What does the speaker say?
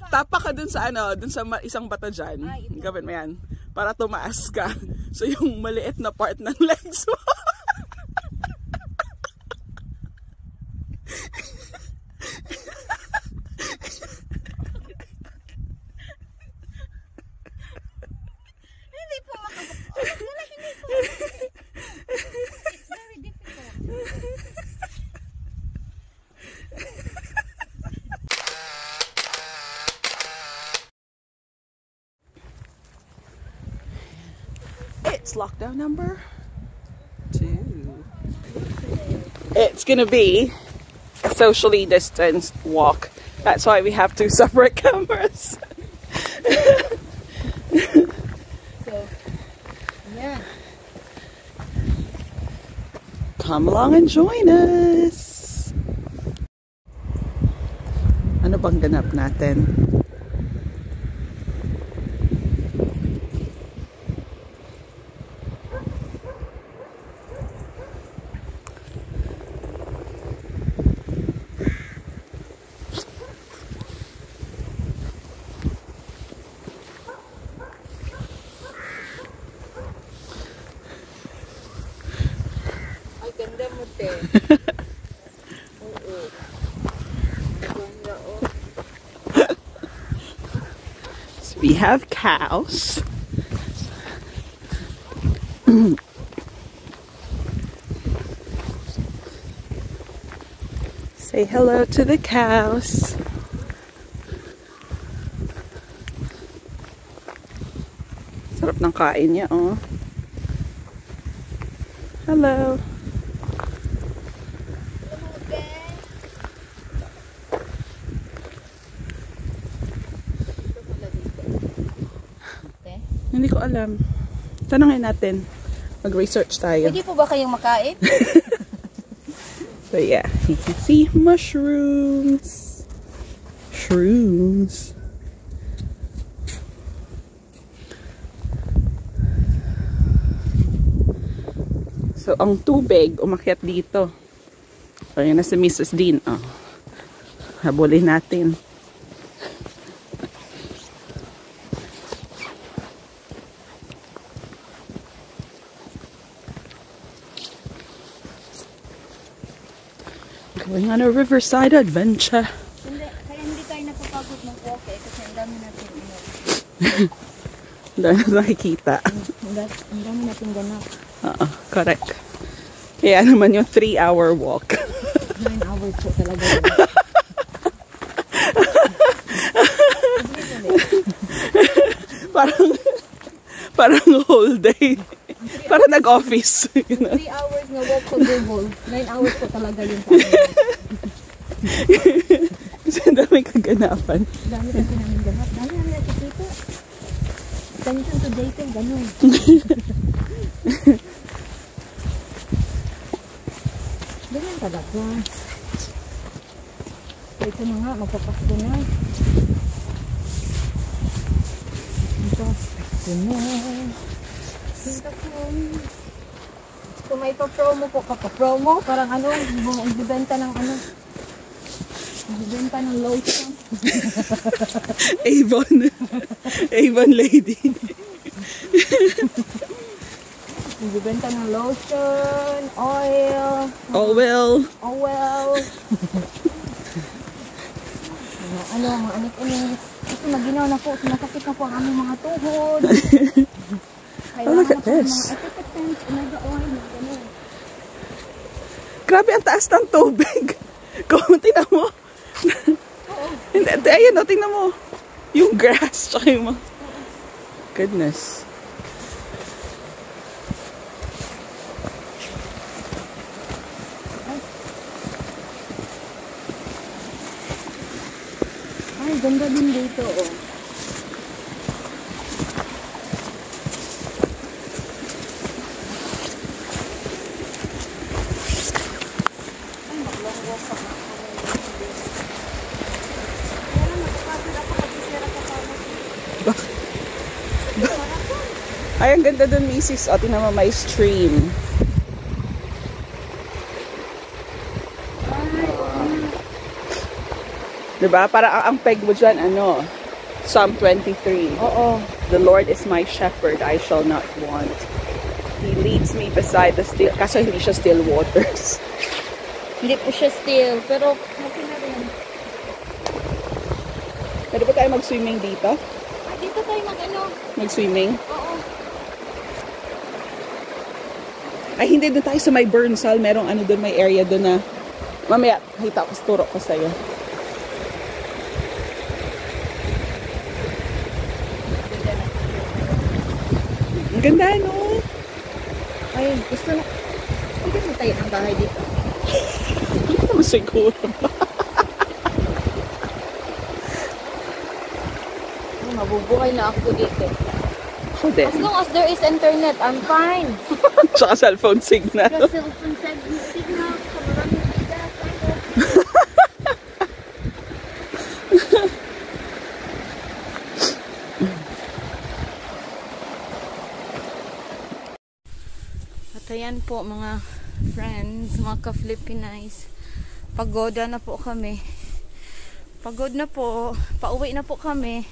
Tapa ka dun sa ano, dun sa isang bata dyan. Gawin mo yan. Para tumaas ka. So yung maliit na part ng legs mo. Hindi po It's very difficult. It's lockdown number 2. It's gonna be a socially distanced walk. That's why we have 2 separate cameras. So, yeah. Come along and join us. Ano bang ganap natin? Ganda mo, te. Oo. Ganda, oh. So we have cows. Say hello to the cows. Sarap ng kain niya, oh. Hello. Hindi ko alam. Tanungin natin. Mag-research tayo. Pwede po ba kayong makain? So yeah, you can see mushrooms. Shrooms. So ang tubig umakyat dito. So yan na si Mrs. Dean. Oh. Habulin natin. Going on a riverside adventure. Kaya hindi tayo napapagod mag-walk kasi ang dami natin Ang dami natin nakikita. Ang dami natin ganap. Correct. Kaya naman yung 3-hour walk. 9 hours po talaga. parang whole day. Para nag-office. 3 hours na walk ko Google. 9 hours po talaga yun. Kasi ang daming kaganapan. Dami kasi namin ganap. Dami namin nakikita. Attention to detail, ganun. Ganyan talaga. So ito na nga, magpapasko na. Ito, pasko na. Kung may pa-promo po, pa-promo, parang ano, ibibenta ng ano, ibibenta ng lotion. Avon lady. Ibibenta ng lotion, oil. Oil. Ano, mga anik-anik. Ito, maginaw na po, sumasakit na po ang aming mga tuhod. Oh, look at this. Grabe ang taas ng tubig. Kung tingnan mo. Hindi, ayun o, tingnan mo. Yung grass, tsaka yung mga... Goodness. Ay, ganda din dito, oh. Ay, ang ganda dun, Mrs. O, tingnan mo, may stream. Diba? Para ang peg mo dyan, ano, Psalm 23. Oo. The Lord is my shepherd, I shall not want. He leads me beside the still, kaso hindi siya still waters. Hindi po siya still, pero okay na rin. Pwede ba tayo mag-swimming dito? Dito tayo Mag-swimming? Oo. Ay, hindi, doon tayo sa may Burnsal. Merong ano doon, may area doon na mamaya, hita ko, turo ko sa'yo. Ang ganda, no? Ay, gusto na. Hindi mo tayo ng bahay dito. Hindi naman siguro. Mabubuhay na ako dito. Ako din. As long as there is internet, I'm fine. Tsaka cellphone signal. The cellphone signal, maraming bida, At ayan po mga friends, mga ka-Filipinas. Pagoda na po kami. Pagod na po. Pauwi na po kami.